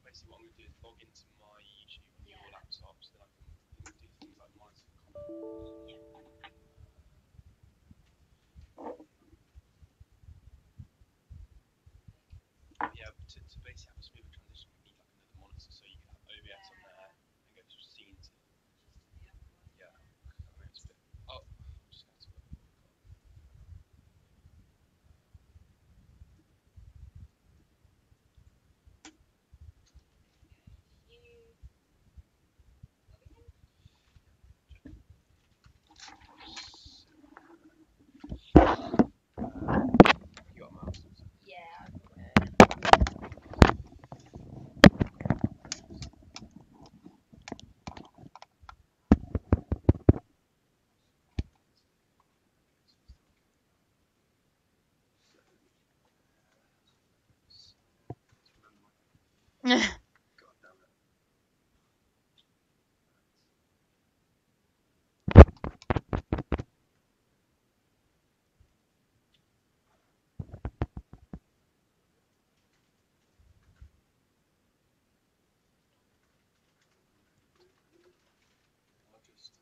basically what I'm going to do is log into my YouTube on your laptop so that I can do things like monitor comments. Yeah, to basically have a smoother transition, we need like another monitor so you can have OBS on there and go from scene to. Yeah, I mean, it's a bit. Oh, I'm just going to work what we've got. You got a mouse? Yeah. God damn it. I'll just.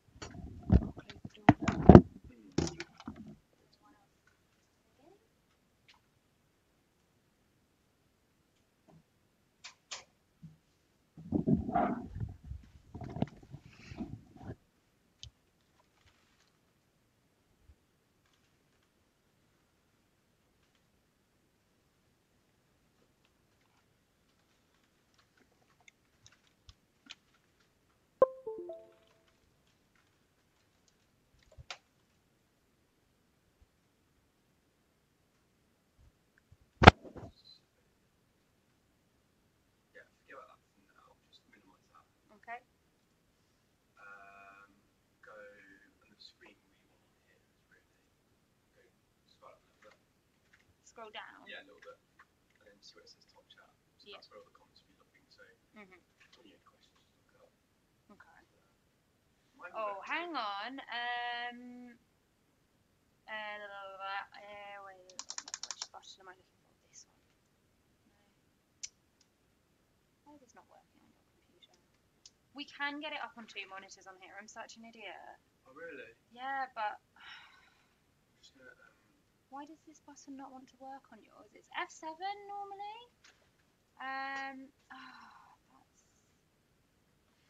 Yeah, forget about that for now. Just minimise that. Okay. Go on the screen we want on here is really. Go scroll up a little bit. Scroll down. Yeah, a little bit. And then see where it says top chat. So Yeah. that's where all the comments will be looking. So when you have questions, just look it up. Okay. Oh, hang on. Wait, which button am I looking for? This one. No. Why is this not working on your computer? We can get it up on 2 monitors on here. I'm such an idiot. Oh, really? Yeah, but Just gonna, why does this button not want to work on yours? It's F7 normally.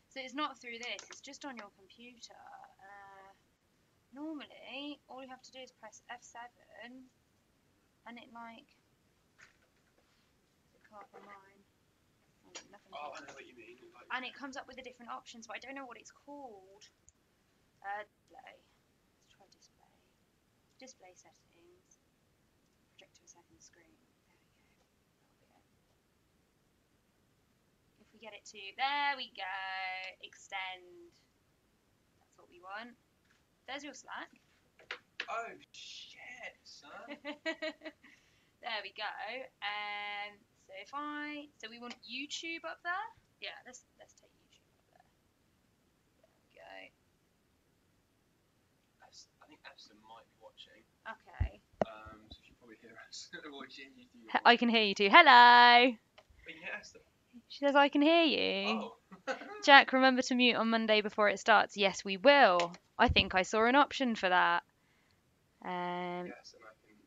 So it's not through this. It's just on your computer. Normally, all you have to do is press F7, and it like. It can't be mine. Nothing. oh, I know what you mean. Like, and it comes up with the different options, but I don't know what it's called. Display. Let's try display. Display settings. Project to a second screen. There we go. That'll be it. If we get it to, there we go. Extend. That's what we want. There's your Slack. oh shit, son. There we go. So we want YouTube up there. Yeah, let's take YouTube up there. There we go. I think Esther might be watching. Okay. So she probably hear us watching YouTube. I can hear you too. Hello. But you hear Esther? She says I can hear you. Oh. Jack, remember to mute on Monday before it starts. Yes, we will. I think I saw an option for that. Yes, and I can.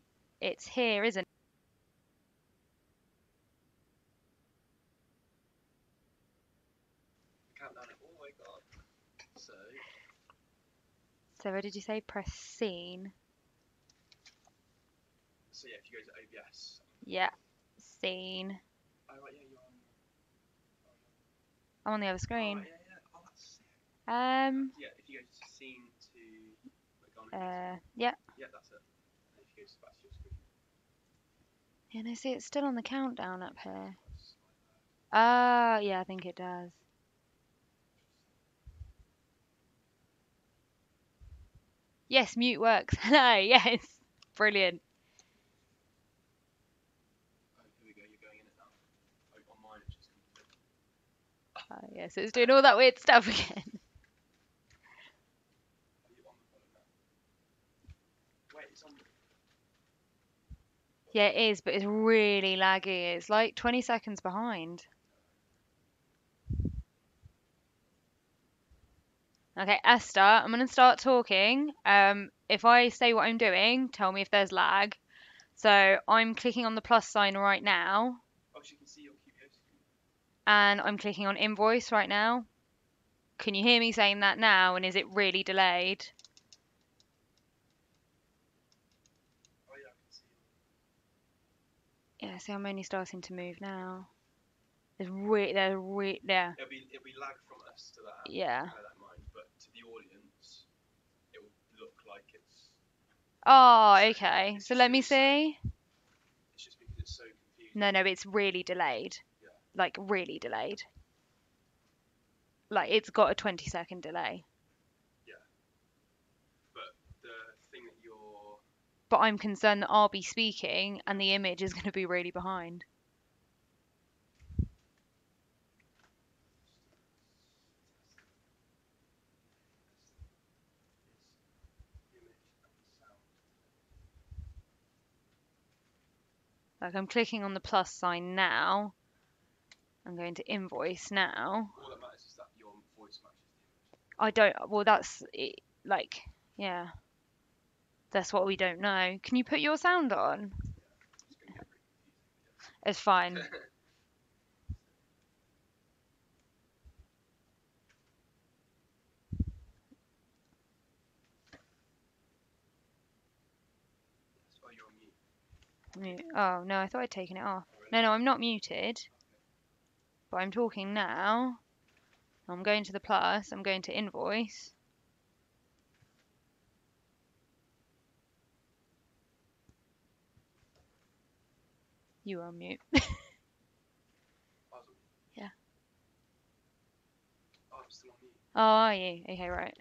It's here, isn't it? Countdown. Oh my god. So where did you say press scene? So yeah, if you go to OBS. Yeah, scene. Oh right, yeah, you're on. I'm on the other screen. Oh, right, yeah. Oh, that's sick. Yeah, if you go to scene to. Yeah. Yeah, that's it. And if you go to back to your screen. Yeah, no, see, it's still on the countdown up here. Yeah, I think it does. Yes, mute works. Hello, yes. Brilliant. Oh, here we go, you're going in it now. Oh, on mine it's just complete. Oh, yeah, so it's doing all that weird stuff again. Are you on the phone now? Wait, it's on. Yeah, it is, but it's really laggy. It's like 20 seconds behind. Okay, Esther, I'm going to start talking. If I say what I'm doing, tell me if there's lag. So I'm clicking on the plus sign right now, Oh, she can see your QBO screen. and I'm clicking on invoice right now. Can you hear me saying that now, and is it really delayed? Oh yeah, I can see. Yeah, see, I'm only starting to move now. There's yeah, It'll be lag from us to that. yeah. Bear that in mind, but to the audience, it will look like it's. Oh, So okay. it's So just let that me it's so. see. It's just because it's so confusing. No, it's really delayed. Yeah. Like, really delayed. Like, it's got a 20-second delay. Yeah. But the thing that you're. But I'm concerned that I'll be speaking and the image is going to be really behind. Like, I'm clicking on the plus sign now. I'm going to invoice now. All that matters is that your voice matches the image. I don't, well, that's it, like, yeah. That's what we don't know. Can you put your sound on? It's going to get pretty confusing. It's fine. Oh, you're on mute. Oh, no, I thought I'd taken it off. No, I'm not muted. But I'm talking now. I'm going to the plus. I'm going to invoice. You are on mute. Yeah. Oh, I'm still on mute. Oh, are you? Okay, right.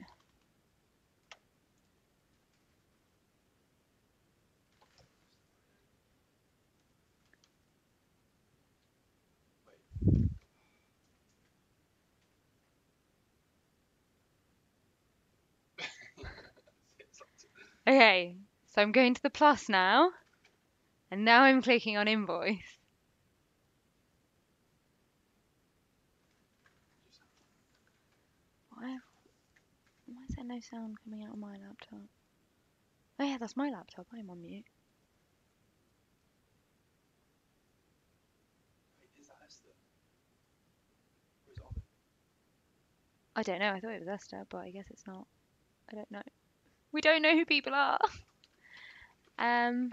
Okay, so I'm going to the plus now. And now I'm clicking on invoice. Why is there no sound coming out of my laptop? Oh yeah, that's my laptop. I'm on mute. Wait, is that Esther? Or is it Ollie? I don't know. I thought it was Esther, but I guess it's not. I don't know. We don't know who people are. Um.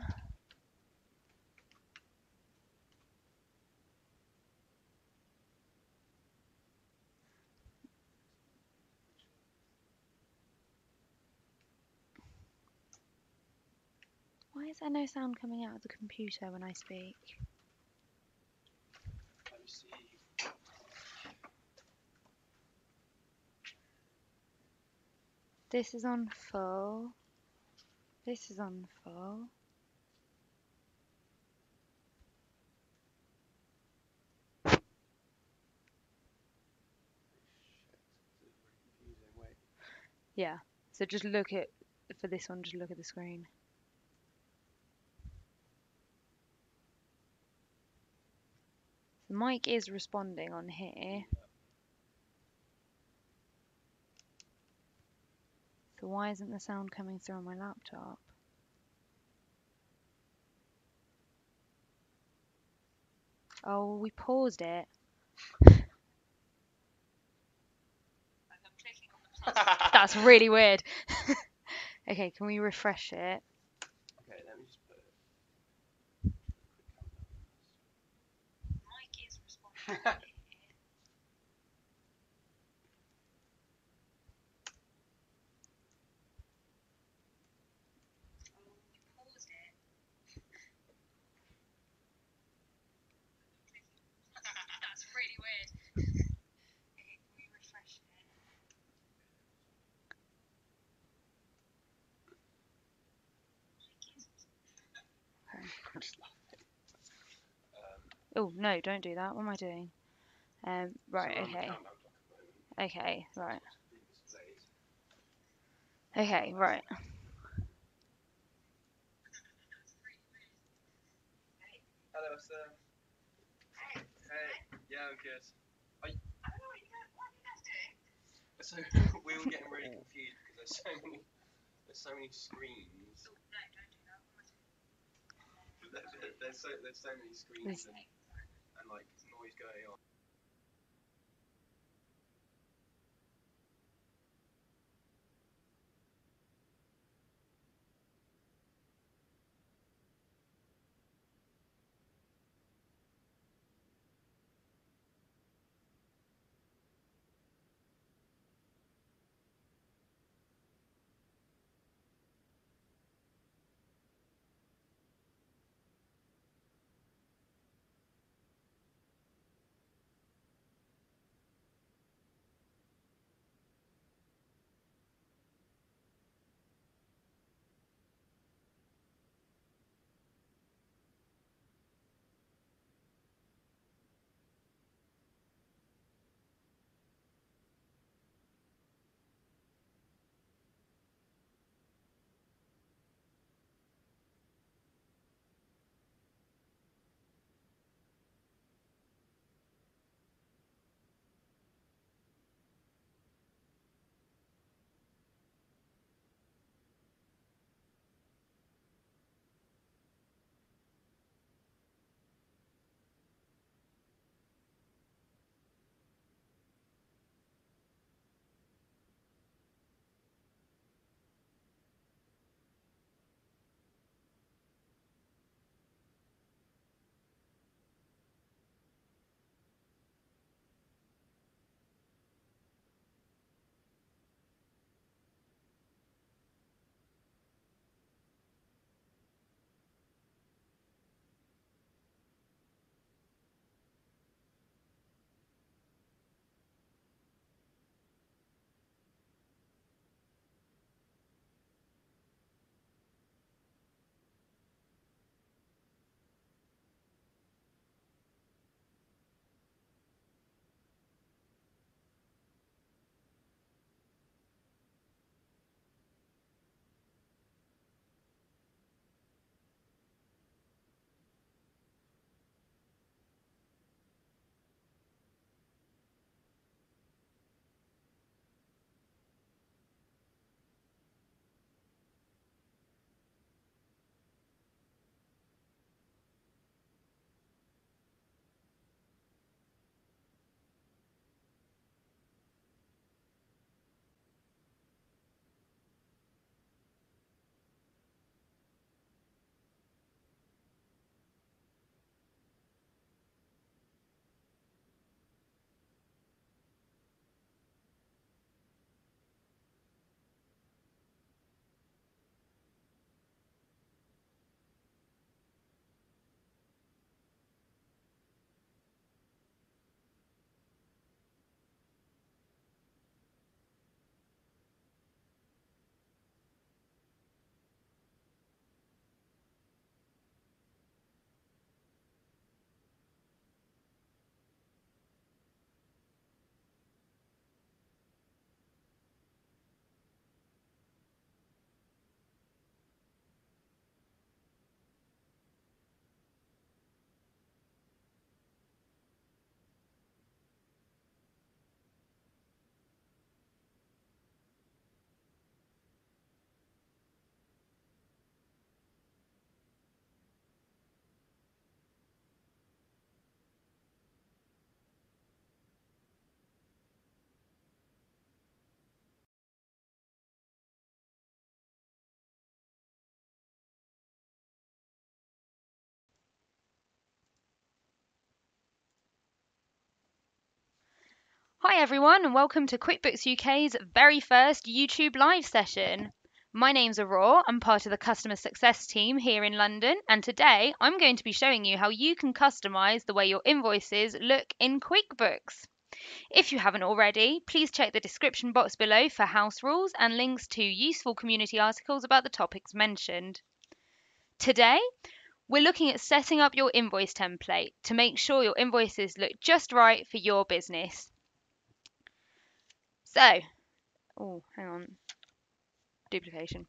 Why is there no sound coming out of the computer when I speak? Let me see. This is on full. This is on full. Wait. Yeah. So just look at, for this one, just look at the screen. The mic is responding on here. So why isn't the sound coming through on my laptop? Oh, we paused it. That's really weird. Okay, can we refresh it? Okay, let me just put it. Mic is responding. That's really weird. Okay, can we refresh it? I'm just laughing. Oh no, don't do that. What am I doing? Right, So we're on the okay. countdown clock at the moment. Okay, right. It's being displayed. Okay, right. Hello, Esther. Hey. Yeah, I'm good. I don't know what you guys doing. So we're all getting really confused because there's so many screens. Oh, no, don't do that. There's so many screens and like noise going on. Hi everyone, and welcome to QuickBooks UK's very first YouTube live session. My name's Aurora, I'm part of the customer success team here in London, and today I'm going to be showing you how you can customise the way your invoices look in QuickBooks. If you haven't already, please check the description box below for house rules and links to useful community articles about the topics mentioned. Today, we're looking at setting up your invoice template to make sure your invoices look just right for your business. So, oh, hang on, duplication.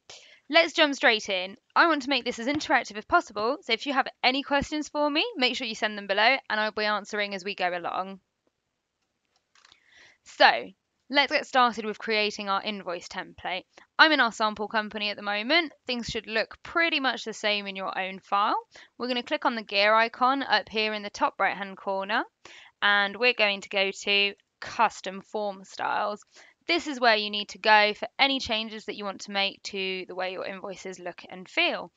Let's jump straight in. I want to make this as interactive as possible, so if you have any questions for me, make sure you send them below and I'll be answering as we go along. So, Let's get started with creating our invoice template. I'm in our sample company at the moment. Things should look pretty much the same in your own file. We're going to click on the gear icon up here in the top right hand corner, and we're going to go to custom form styles. This is where you need to go for any changes that you want to make to the way your invoices look and feel.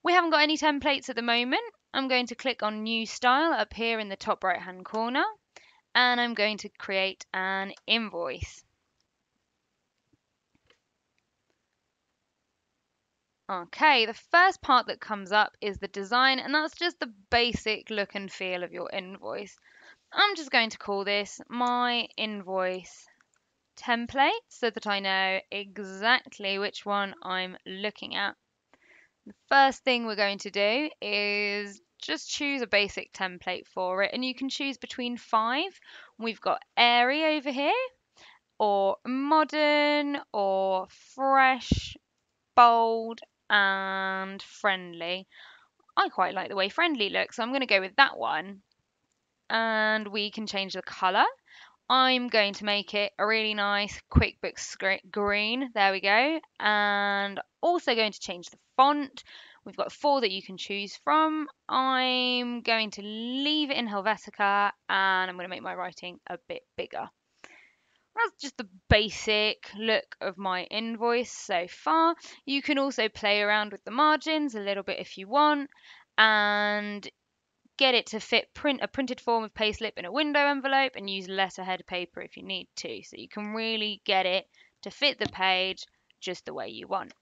We haven't got any templates at the moment. I'm going to click on new style up here in the top right hand corner, and I'm going to create an invoice. Okay, the first part that comes up is the design, and that's just the basic look and feel of your invoice. I'm just going to call this my invoice template so that I know exactly which one I'm looking at. The first thing we're going to do is just choose a basic template for it, and you can choose between 5. We've got airy over here, or modern, or fresh, bold, and friendly. I quite like the way friendly looks, so I'm going to go with that one. And we can change the colour. I'm going to make it a really nice QuickBooks green. There we go. And also going to change the font. We've got 4 that you can choose from. I'm going to leave it in Helvetica, and I'm going to make my writing a bit bigger. That's just the basic look of my invoice so far. You can also play around with the margins a little bit if you want, and get it to fit a printed form of payslip in a window envelope, and use letterhead paper if you need to. So you can really get it to fit the page just the way you want.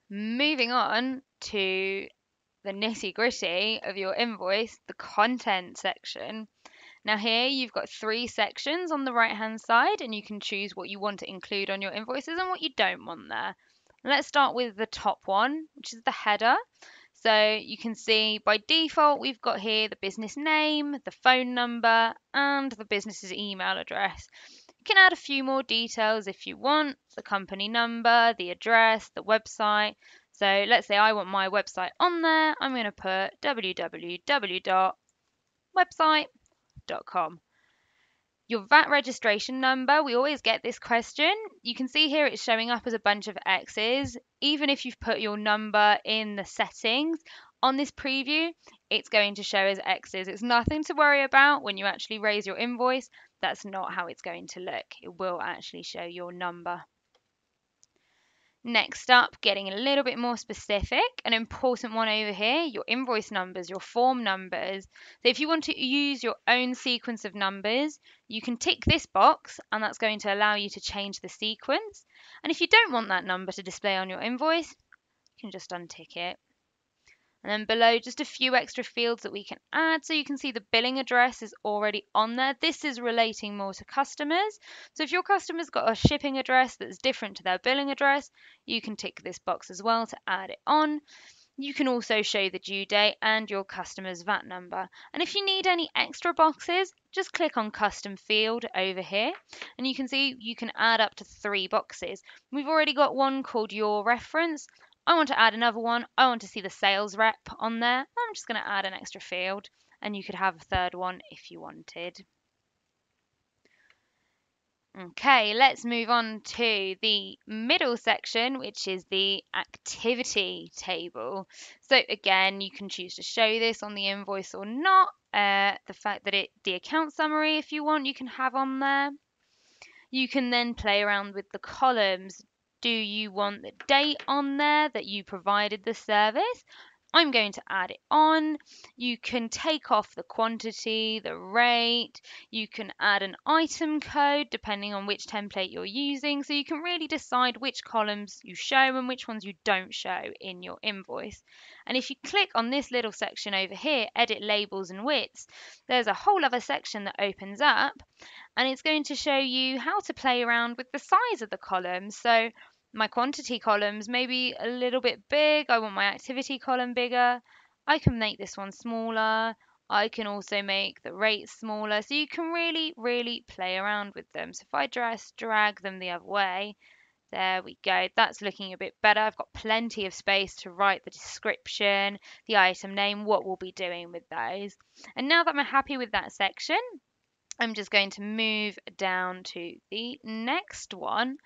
Moving on to the nitty gritty of your invoice, the content section. Now here you've got 3 sections on the right hand side, and you can choose what you want to include on your invoices and what you don't want there. Let's start with the top one, which is the header. So you can see by default we've got here the business name, the phone number, and the business's email address. You can add a few more details if you want, the company number, the address, the website. So let's say I want my website on there. I'm going to put www.website.com. Your VAT registration number, we always get this question. You can see here it's showing up as a bunch of X's. Even if you've put your number in the settings, on this preview, it's going to show as X's. It's nothing to worry about when you actually raise your invoice. That's not how it's going to look. It will actually show your number. Next up, getting a little bit more specific, an important one over here, your invoice numbers, your form numbers. So if you want to use your own sequence of numbers, you can tick this box, and that's going to allow you to change the sequence. And if you don't want that number to display on your invoice, you can just untick it. And then below, just a few extra fields that we can add. So you can see the billing address is already on there. This is relating more to customers. So if your customer's got a shipping address that's different to their billing address, you can tick this box as well to add it on. You can also show the due date and your customer's VAT number. And if you need any extra boxes, just click on custom field over here, and you can see you can add up to 3 boxes. We've already got one called your reference. I want to add another one. I want to see the sales rep on there. I'm just going to add an extra field, and you could have a third one if you wanted. Okay, let's move on to the middle section, which is the activity table. So again, you can choose to show this on the invoice or not. The fact that the account summary, if you want, you can have on there. You can then play around with the columns. Do you want the date on there that you provided the service? I'm going to add it on. You can take off the quantity, the rate. You can add an item code depending on which template you're using. So you can really decide which columns you show and which ones you don't show in your invoice. And if you click on this little section over here, edit labels and widths, there's a whole other section that opens up, and it's going to show you how to play around with the size of the columns. So my quantity columns may be a little bit big. I want my activity column bigger. I can make this one smaller. I can also make the rates smaller. So you can really play around with them. So if I drag them the other way, there we go. That's looking a bit better. I've got plenty of space to write the description, the item name, what we'll be doing with those. And now that I'm happy with that section, I'm just going to move down to the next one,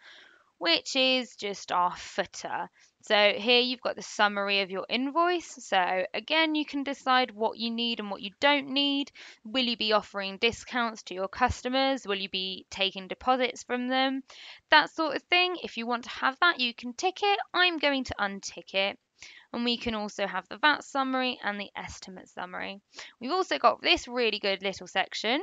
which is just our footer. So here you've got the summary of your invoice. So again, you can decide what you need and what you don't need. Will you be offering discounts to your customers? Will you be taking deposits from them? That sort of thing. If you want to have that, you can tick it. I'm going to untick it. And we can also have the VAT summary and the estimate summary. We've also got this really good little section,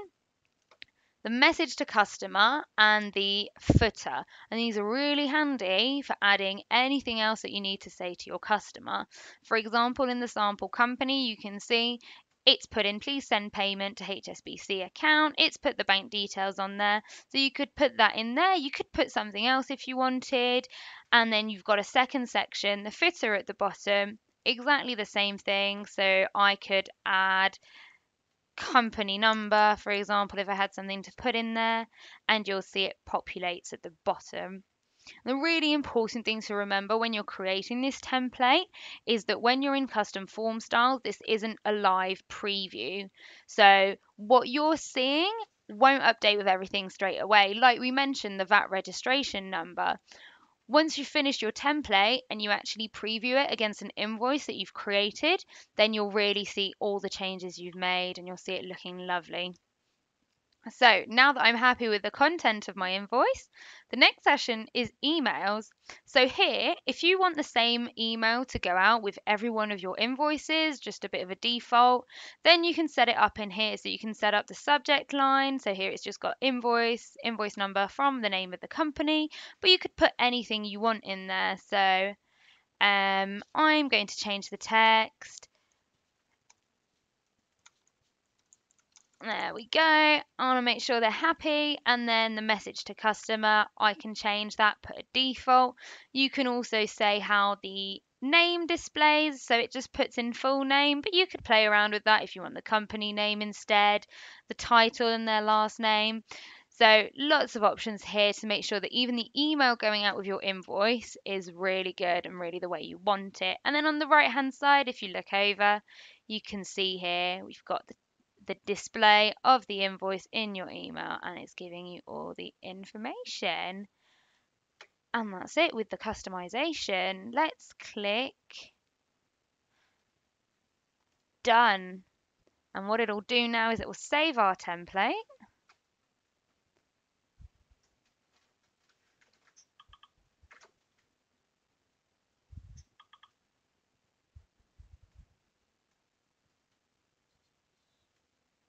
the message to customer and the footer. And these are really handy for adding anything else that you need to say to your customer. For example, in the sample company, you can see it's put in please send payment to HSBC account. It's put the bank details on there. So you could put that in there. You could put something else if you wanted. And then you've got a second section, the footer at the bottom, exactly the same thing. So I could add company number, for example, if I had something to put in there, and you'll see it populates at the bottom. The really important thing to remember when you're creating this template is that when you're in custom form styles, this isn't a live preview. So what you're seeing won't update with everything straight away. Like we mentioned, the VAT registration number. Once you've finished your template and you actually preview it against an invoice that you've created, then you'll really see all the changes you've made and you'll see it looking lovely. So now that I'm happy with the content of my invoice, the next session is emails. So here, if you want the same email to go out with every one of your invoices, just a bit of a default, then you can set it up in here. So you can set up the subject line. So here it's just got invoice number from the name of the company, but you could put anything you want in there. So I'm going to change the text. There we go. I want to make sure they're happy. And then the message to customer, I can change that, put a default. You can also say how the name displays. So it just puts in full name, but you could play around with that if you want the company name instead, the title and their last name. So lots of options here to make sure that even the email going out with your invoice is really good and really the way you want it. And then on the right hand side, if you look over, you can see here we've got the display of the invoice in your email and it's giving you all the information. And that's it with the customization. Let's click done. And what it'll do now is it will save our template.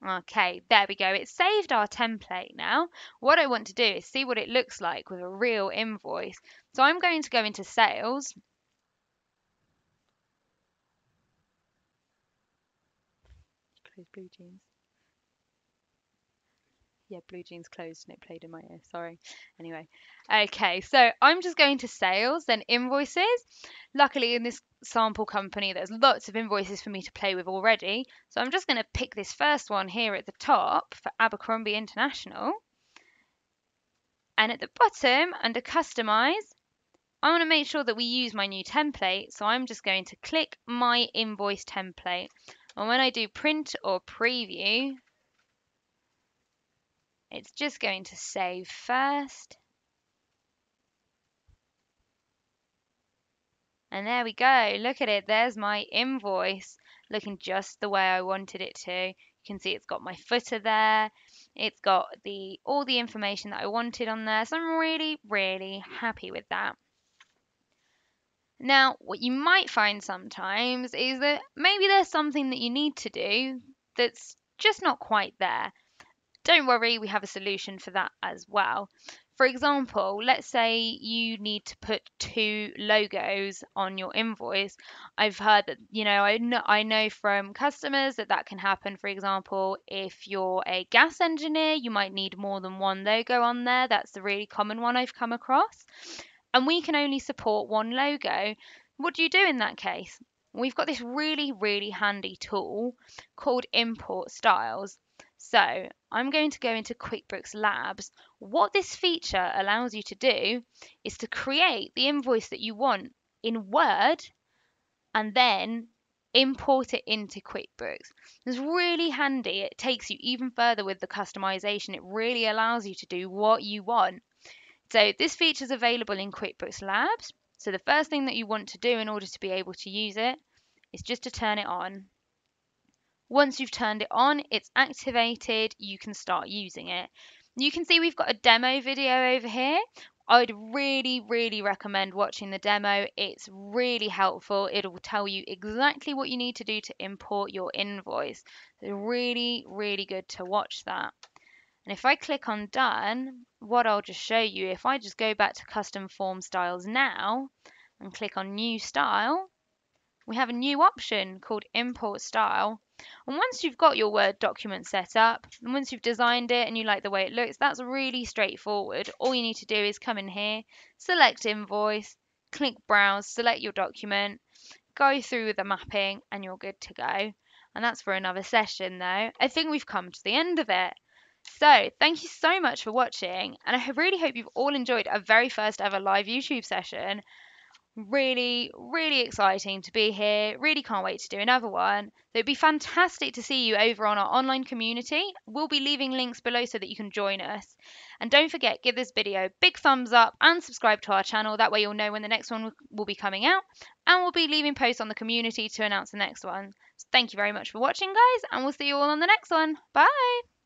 Okay, there we go. It's saved our template now. What I want to do is see what it looks like with a real invoice. So I'm going to go into sales. Close blue jeans. Yeah, blue jeans closed and it played in my ear. Sorry. Anyway, okay, so I'm just going to sales, then invoices. Luckily, in this sample company, there's lots of invoices for me to play with already. So I'm just going to pick this first one here at the top for Abercrombie International. And at the bottom, under customize, I want to make sure that we use my new template. So I'm just going to click my invoice template. And when I do print or preview, it's just going to save first. And there we go. Look at it. There's my invoice looking just the way I wanted it to. You can see it's got my footer there. It's got all the information that I wanted on there. So I'm really, really happy with that. Now, what you might find sometimes is that maybe there's something that you need to do that's just not quite there. Don't worry, we have a solution for that as well. For example, let's say you need to put 2 logos on your invoice. I've heard that, I know from customers that can happen. For example, if you're a gas engineer, you might need more than 1 logo on there. That's the really common one I've come across. And we can only support 1 logo. What do you do in that case? We've got this really, really handy tool called Import Styles. So I'm going to go into QuickBooks Labs. What this feature allows you to do is to create the invoice that you want in Word and then import it into QuickBooks. It's really handy. It takes you even further with the customization. It really allows you to do what you want. So this feature is available in QuickBooks Labs. So the first thing that you want to do in order to be able to use it is just to turn it on. Once you've turned it on, it's activated, you can start using it. You can see we've got a demo video over here. I'd really recommend watching the demo. It's really helpful. It will tell you exactly what you need to do to import your invoice. So really good to watch that. And if I click on done, what I'll just show you, if I just go back to custom form styles now and click on new style, we have a new option called import style. And once you've got your Word document set up, and once you've designed it and you like the way it looks, that's really straightforward. All you need to do is come in here, select invoice, click browse, select your document, go through the mapping, and you're good to go. And that's for another session though. I think we've come to the end of it. So thank you so much for watching, and I really hope you've all enjoyed our very first ever live YouTube session. Really exciting to be here. Really can't wait to do another one. So it'd be fantastic to see you over on our online community. We'll be leaving links below so that you can join us. And don't forget, give this video a big thumbs up and subscribe to our channel. That way you'll know when the next one will be coming out. And we'll be leaving posts on the community to announce the next one. So thank you very much for watching, guys, and we'll see you all on the next one. Bye!